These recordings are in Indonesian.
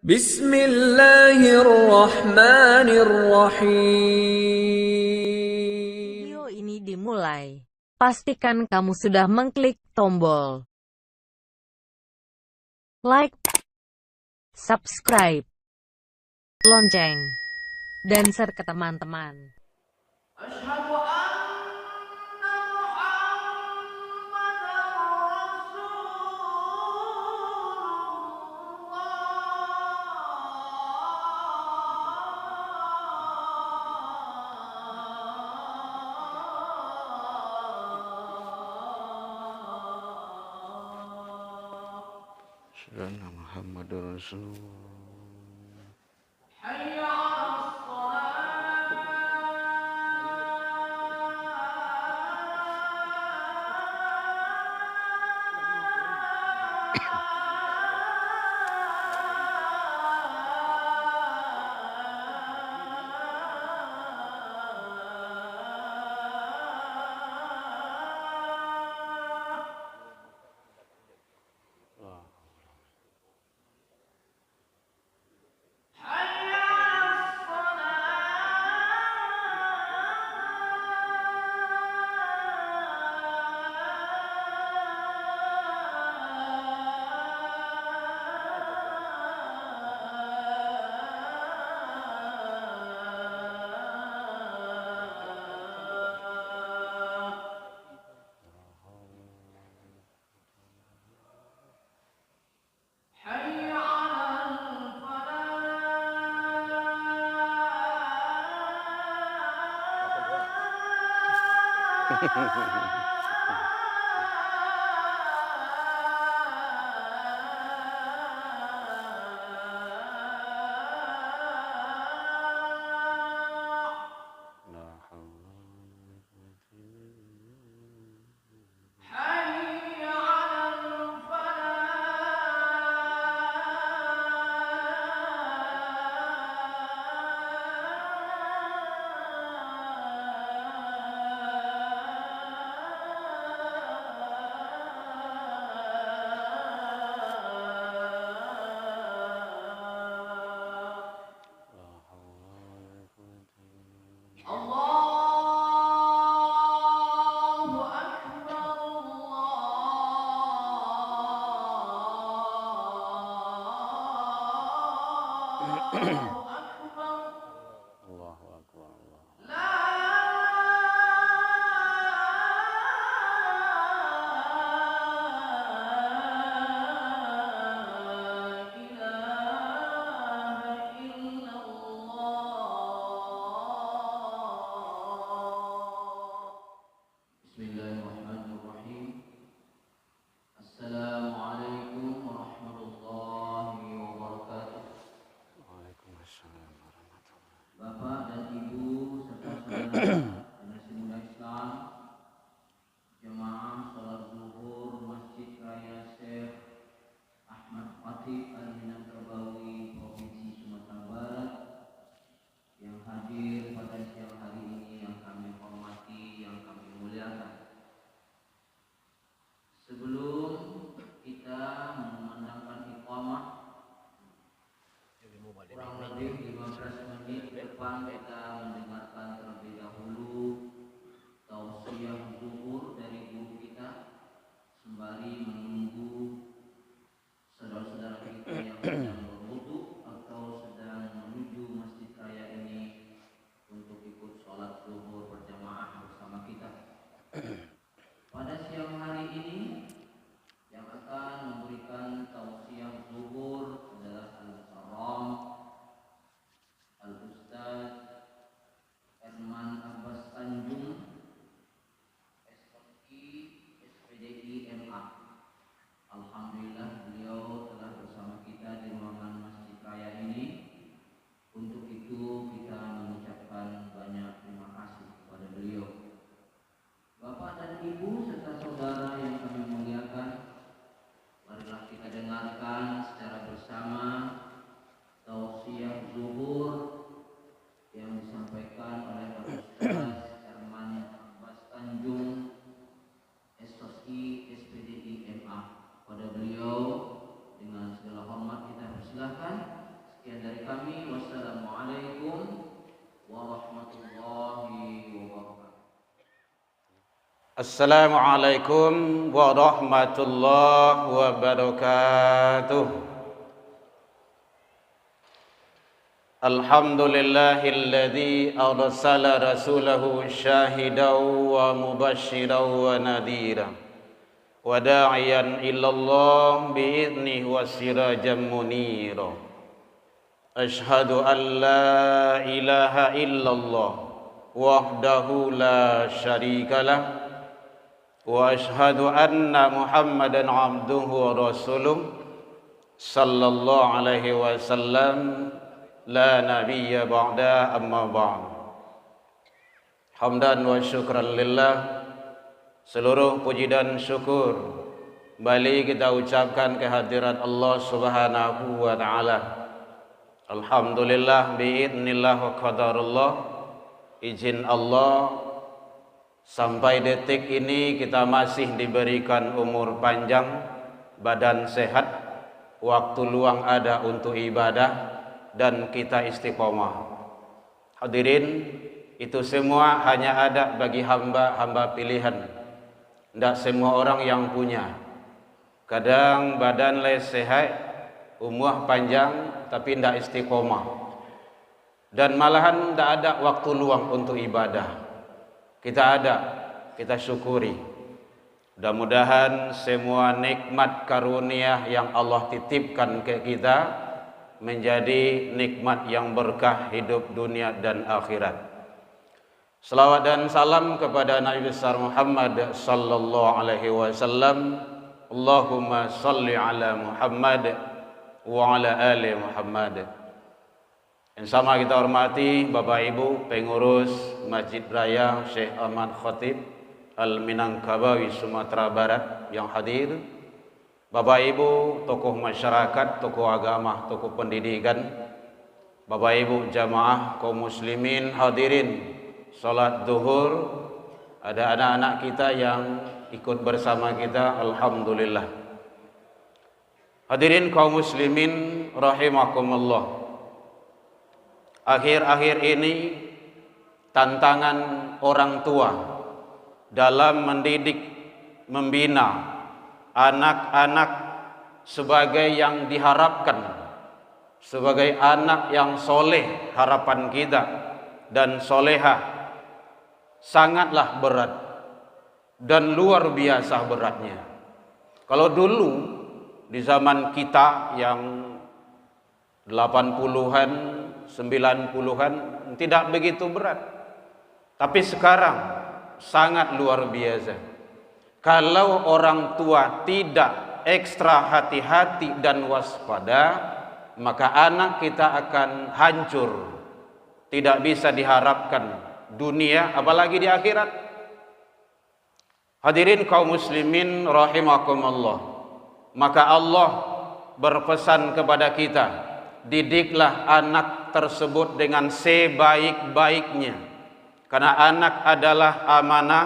Bismillahirrahmanirrahim. Video ini dimulai. Pastikan kamu sudah mengklik tombol like, subscribe, lonceng, dan share ke teman-teman. Asyhadu anna Muhammadar Rasulullah. Sayyidina Muhammadur Rasulullah. Hayya 'alas Allahu Akbar. Bismillahirrahmanirrahim. Assalamualaikum warahmatullahi wabarakatuh. Waalaikumsalam warahmatullahi. Bapak dan Ibu serta saudara generasi muda Islam, jemaah salat zuhur Masjid Raya Syekh Ahmad Fatih Al-Minangkabawi, Provinsi Sumatera Barat, yang hadir pada siang hari ini, yang kami hormati, yang kami muliakan. Sebelum kita memandangkan iqamah, kurang lebih 15 menit depan kita mendengarkan terlebih dahulu tausiah zuhur dari guru kita, sembari menunggu saudara-saudara kita yang sedang berwudu atau sedang menuju masjid raya ini untuk ikut sholat zuhur berjamaah bersama kita. Pada siang hari ini yang akan memberikan tausiah zuhur adalah Al-Mukarram Al-Ustaz Herman Abbas Tanjung, SPI, SPDI MA. Sekian dari kami. Wassalamualaikum warahmatullahi wabarakatuh. Assalamualaikum warahmatullahi wabarakatuh. Alhamdulillahilladzi arsala rasulahu syahidan wa mubasysyiran wa nadhira wa da'iyan ilallah bi'idnihi wa sirajan munira. Asyhadu an la ilaha illallah wahdahu la syarikalah wa asyhadu anna Muhammadan abduhu wa rasuluh sallallahu alaihi wasallam la nabiyya ba'da amma ba'd. Hamdan wa syukran lillah, seluruh puji dan syukur kembali kita ucapkan kehadirat Allah Subhanahu wa taala. Alhamdulillah biidznillah wa qadarullah, izin Allah sampai detik ini kita masih diberikan umur panjang, badan sehat, waktu luang ada untuk ibadah, dan kita istiqomah. Hadirin, itu semua hanya ada bagi hamba-hamba pilihan. Tidak semua orang yang punya. Kadang badan sehat, umur panjang, tapi tidak istiqomah. Dan malahan tidak ada waktu luang untuk ibadah. Kita ada, kita syukuri. Mudah-mudahan semua nikmat karunia yang Allah titipkan ke kita menjadi nikmat yang berkah hidup dunia dan akhirat. Selawat dan salam kepada Nabi besar Muhammad sallallahu alaihi wasallam. Allahumma salli ala Muhammad wa ala ali Muhammad. Yang sama kita hormati Bapak Ibu pengurus Masjid Raya Syekh Ahmad Khatib Al-Minangkabawi Sumatera Barat yang hadir, Bapak Ibu tokoh masyarakat, tokoh agama, tokoh pendidikan, Bapak Ibu jamaah kaum muslimin hadirin salat zuhur, ada anak-anak kita yang ikut bersama kita, alhamdulillah. Hadirin kaum muslimin rahimakumullah. Akhir-akhir ini tantangan orang tua dalam mendidik, membina anak-anak sebagai yang diharapkan, sebagai anak yang soleh harapan kita dan solehah, sangatlah berat dan luar biasa beratnya. Kalau dulu di zaman kita yang 80-an, 90-an tidak begitu berat, tapi sekarang sangat luar biasa. Kalau orang tua tidak ekstra hati-hati dan waspada, maka anak kita akan hancur. Tidak bisa diharapkan dunia, apalagi di akhirat. Hadirin kaum muslimin rahimakumullah. Maka Allah berpesan kepada kita, didiklah anak tersebut dengan sebaik-baiknya. Karena anak adalah amanah.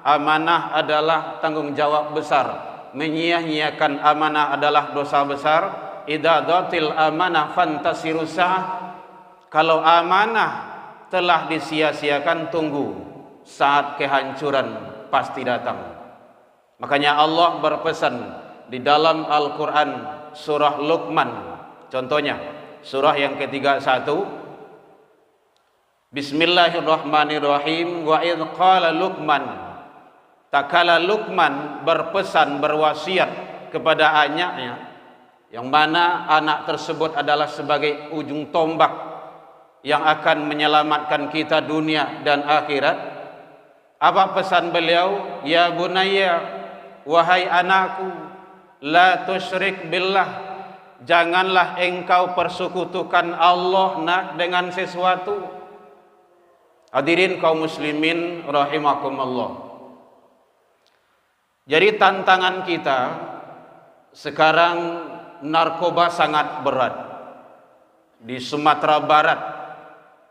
Amanah adalah tanggung jawab besar. Menyia-nyiakan amanah adalah dosa besar. Idza dhatil amanah fantasirusa. Kalau amanah telah disia-siakan, tunggu saat kehancuran pasti datang. Makanya Allah berpesan di dalam Al-Quran surah Luqman. Contohnya surah yang ke-31. Bismillahirrahmanirrahim. Wa idh qala Luqman, tak kala Luqman berpesan, berwasiat kepada anaknya, yang mana anak tersebut adalah sebagai ujung tombak yang akan menyelamatkan kita dunia dan akhirat. Apa pesan beliau? Ya bunayya, wahai anakku, la tusyrik billah, janganlah engkau persekutukan Allah dengan sesuatu. Hadirin kaum muslimin rahimakumullah. Jadi tantangan kita sekarang, narkoba sangat berat. Di Sumatera Barat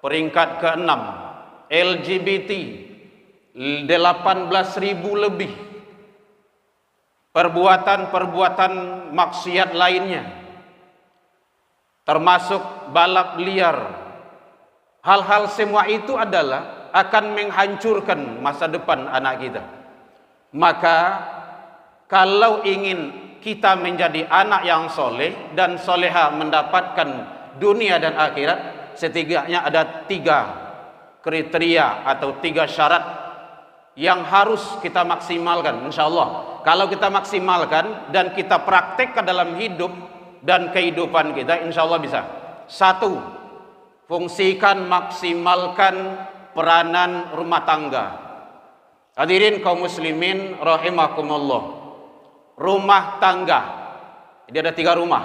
peringkat ke-6, LGBT 18.000 lebih. Perbuatan-perbuatan maksiat lainnya. termasuk balap liar. Hal-hal semua itu adalah akan menghancurkan masa depan anak kita. Maka kalau ingin kita menjadi anak yang soleh dan soleha, mendapatkan dunia dan akhirat, setidaknya ada 3 kriteria atau 3 syarat yang harus kita maksimalkan. Insya Allah kalau kita maksimalkan dan kita praktekkan dalam hidup dan kehidupan kita, insya Allah bisa. 1, fungsikan, maksimalkan peranan rumah tangga. Hadirin kaum muslimin rahimakumullah. Rumah tangga, jadi ada 3 rumah.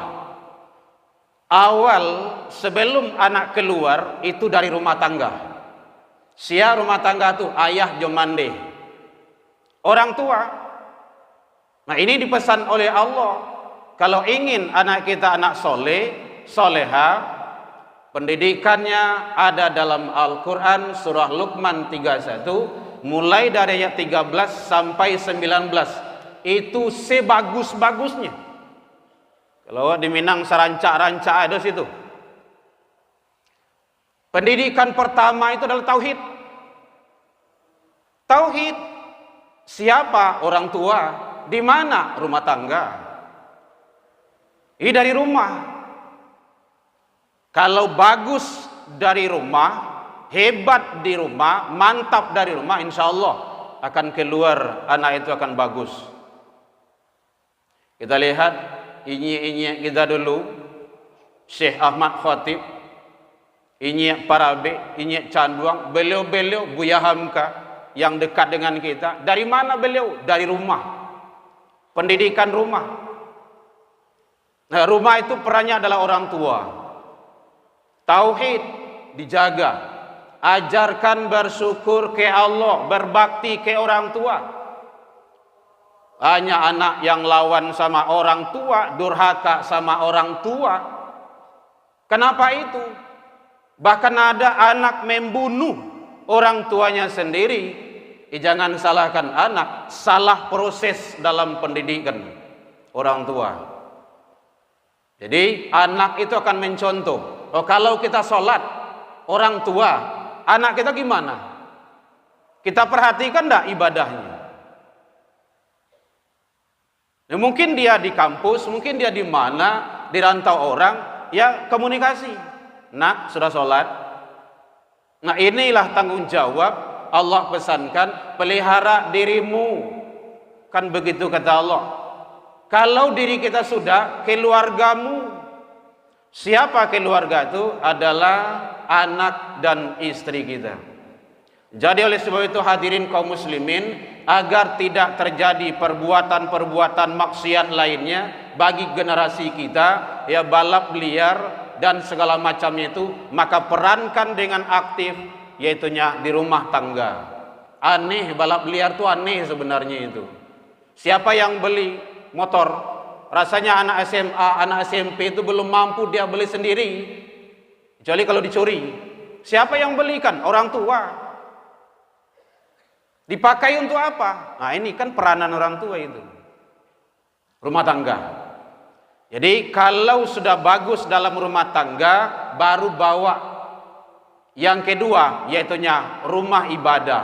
Awal sebelum anak keluar itu dari rumah tangga. Sia rumah tangga itu ayah jomande, orang tua. Nah ini dipesan oleh Allah, kalau ingin anak kita anak soleh, soleha, pendidikannya ada dalam Al-Quran surah Luqman 31 mulai dari ayat 13 sampai 19. Itu sebagus-bagusnya. Kalau di Minang serancak-rancak ada situ. Pendidikan pertama itu adalah tauhid. Tauhid. Siapa orang tua? Di mana rumah tangga? Ini dari rumah. Kalau bagus dari rumah, hebat di rumah, mantap dari rumah, insya Allah akan keluar anak itu akan bagus. Kita lihat inyi-inyi kita dulu, Syekh Ahmad Khatib, inyi Parabe, inyi Canduang, beliau-beliau Buya Hamka yang dekat dengan kita. Dari mana beliau? Dari rumah. Pendidikan rumah. Nah, rumah itu perannya adalah orang tua. Tauhid dijaga, ajarkan bersyukur ke Allah, berbakti ke orang tua. Hanya anak yang lawan sama orang tua, durhaka sama orang tua. Kenapa itu? Bahkan ada anak membunuh orang tuanya sendiri. Jangan salahkan anak, salah proses dalam pendidikan orang tua. Jadi anak itu akan mencontoh. Oh, kalau kita sholat, orang tua, anak kita gimana? Kita perhatikan enggak ibadahnya? Ya, mungkin dia di kampus, mungkin dia di mana, di rantau orang, ya komunikasi. Nak, sudah sholat? Nah inilah tanggung jawab Allah pesankan, pelihara dirimu. Kan begitu kata Allah. Kalau diri kita sudah, keluargamu. Siapa keluarga itu? Adalah anak dan istri kita. Jadi oleh sebab itu hadirin kaum muslimin, agar tidak terjadi perbuatan-perbuatan maksiat lainnya bagi generasi kita, ya balap liar dan segala macamnya itu, maka perankan dengan aktif, yaitunya di rumah tangga. Aneh, balap liar itu aneh sebenarnya itu. Siapa yang beli motor? Rasanya anak SMA, anak SMP itu belum mampu dia beli sendiri, kecuali kalau dicuri. Siapa yang belikan? Orang tua. Dipakai untuk apa? Nah ini kan peranan orang tua itu. Rumah tangga. Jadi kalau sudah bagus dalam rumah tangga, baru bawa yang kedua, yaitunya rumah ibadah.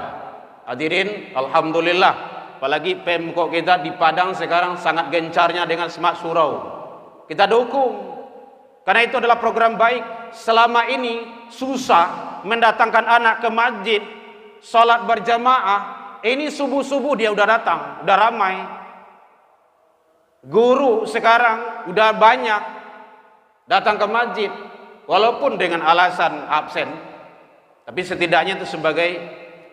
Hadirin, alhamdulillah, apalagi Pemkot kita di Padang sekarang sangat gencarnya dengan Smart Surau. Kita dukung, karena itu adalah program baik. Selama ini susah mendatangkan anak ke masjid, sholat berjamaah. Ini subuh-subuh dia udah datang, udah ramai. Guru sekarang udah banyak datang ke masjid, walaupun dengan alasan absen, tapi setidaknya itu sebagai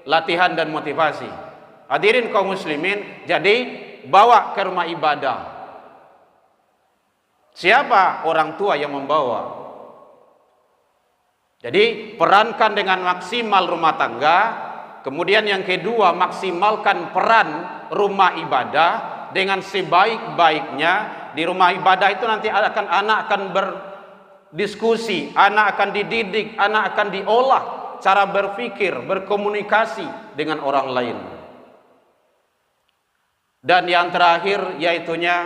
latihan dan motivasi. Hadirin kaum muslimin, jadi bawa ke rumah ibadah. Siapa orang tua yang membawa? Jadi perankan dengan maksimal rumah tangga. Kemudian yang kedua, maksimalkan peran rumah ibadah dengan sebaik-baiknya. Di rumah ibadah itu nanti anak akan berdiskusi, anak akan dididik, anak akan diolah cara berpikir, berkomunikasi dengan orang lain. Dan yang terakhir yaitunya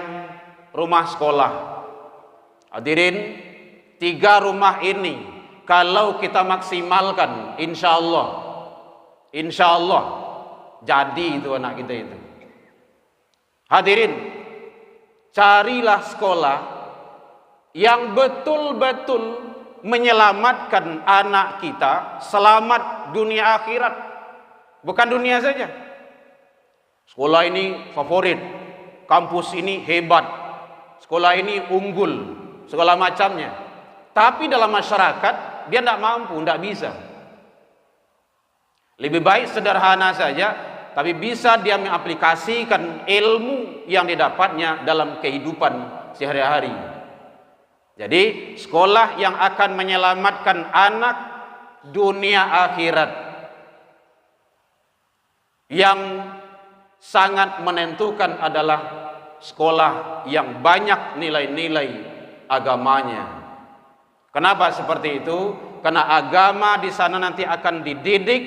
rumah sekolah. Hadirin, 3 rumah ini kalau kita maksimalkan, insya Allah jadi itu anak kita itu. Hadirin, carilah sekolah yang betul-betul menyelamatkan anak kita selamat dunia akhirat, bukan dunia saja. Sekolah ini favorit, kampus ini hebat, sekolah ini unggul, segala macamnya. Tapi dalam masyarakat dia tidak mampu, tidak bisa. Lebih baik sederhana saja, tapi bisa dia mengaplikasikan ilmu yang didapatnya dalam kehidupan sehari-hari. Jadi sekolah yang akan menyelamatkan anak dunia akhirat, yang sangat menentukan adalah sekolah yang banyak nilai-nilai agamanya. Kenapa seperti itu? Karena agama di sana nanti akan dididik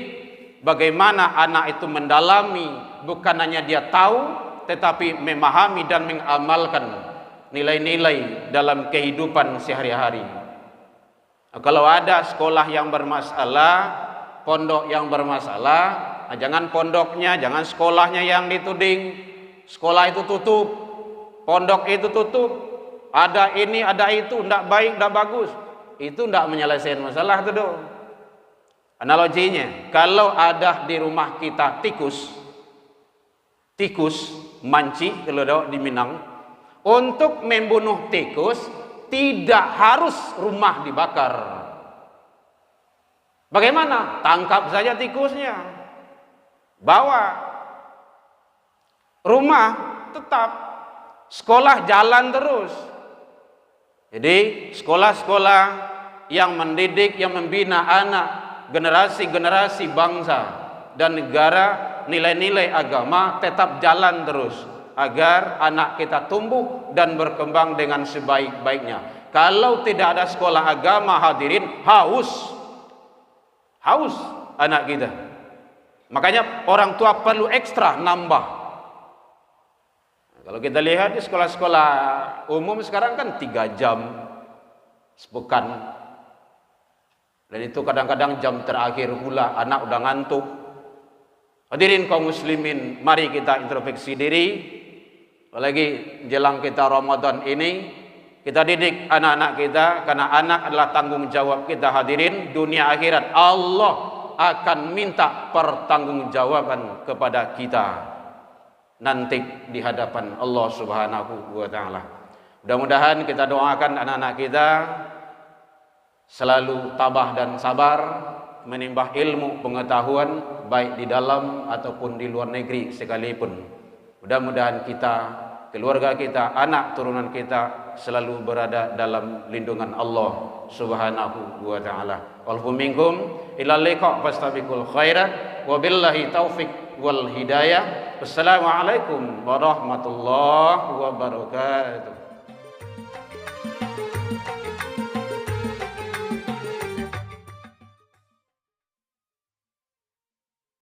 bagaimana anak itu mendalami, bukan hanya dia tahu, tetapi memahami dan mengamalkan nilai-nilai dalam kehidupan sehari-hari. Kalau ada sekolah yang bermasalah, pondok yang bermasalah, jangan pondoknya, jangan sekolahnya yang dituding. Sekolah itu tutup, pondok itu tutup, ada ini, ada itu, tidak baik, tidak bagus. Itu tidak menyelesaikan masalah itu dong. Analoginya, kalau ada di rumah kita tikus manci kalau di Minang, untuk membunuh tikus tidak harus rumah dibakar. Bagaimana? Tangkap saja tikusnya, bawa rumah tetap, sekolah jalan terus. Jadi sekolah-sekolah yang mendidik, yang membina anak, generasi-generasi bangsa dan negara, nilai-nilai agama tetap jalan terus agar anak kita tumbuh dan berkembang dengan sebaik-baiknya. Kalau tidak ada sekolah agama, hadirin, haus anak kita. Makanya orang tua perlu ekstra nambah. Kalau kita lihat di sekolah-sekolah umum sekarang kan 3 jam sepekan. Dan itu kadang-kadang jam terakhir pula anak udah ngantuk. Hadirin kaum muslimin, mari kita introspeksi diri. Apalagi jelang kita Ramadan ini, kita didik anak-anak kita, karena anak adalah tanggung jawab kita. Hadirin, dunia akhirat Allah akan minta pertanggungjawaban kepada kita nanti di hadapan Allah Subhanahu wa taala. Mudah-mudahan kita doakan anak-anak kita selalu tabah dan sabar menimba ilmu pengetahuan baik di dalam ataupun di luar negeri sekalipun. Mudah-mudahan kita, keluarga kita, anak turunan kita selalu berada dalam lindungan Allah Subhanahu wa taala. Walhum minkum ila liqa fastabiqul khairat wa billahi taufik wal hidayah. Wassalamualaikum warahmatullahi wabarakatuh.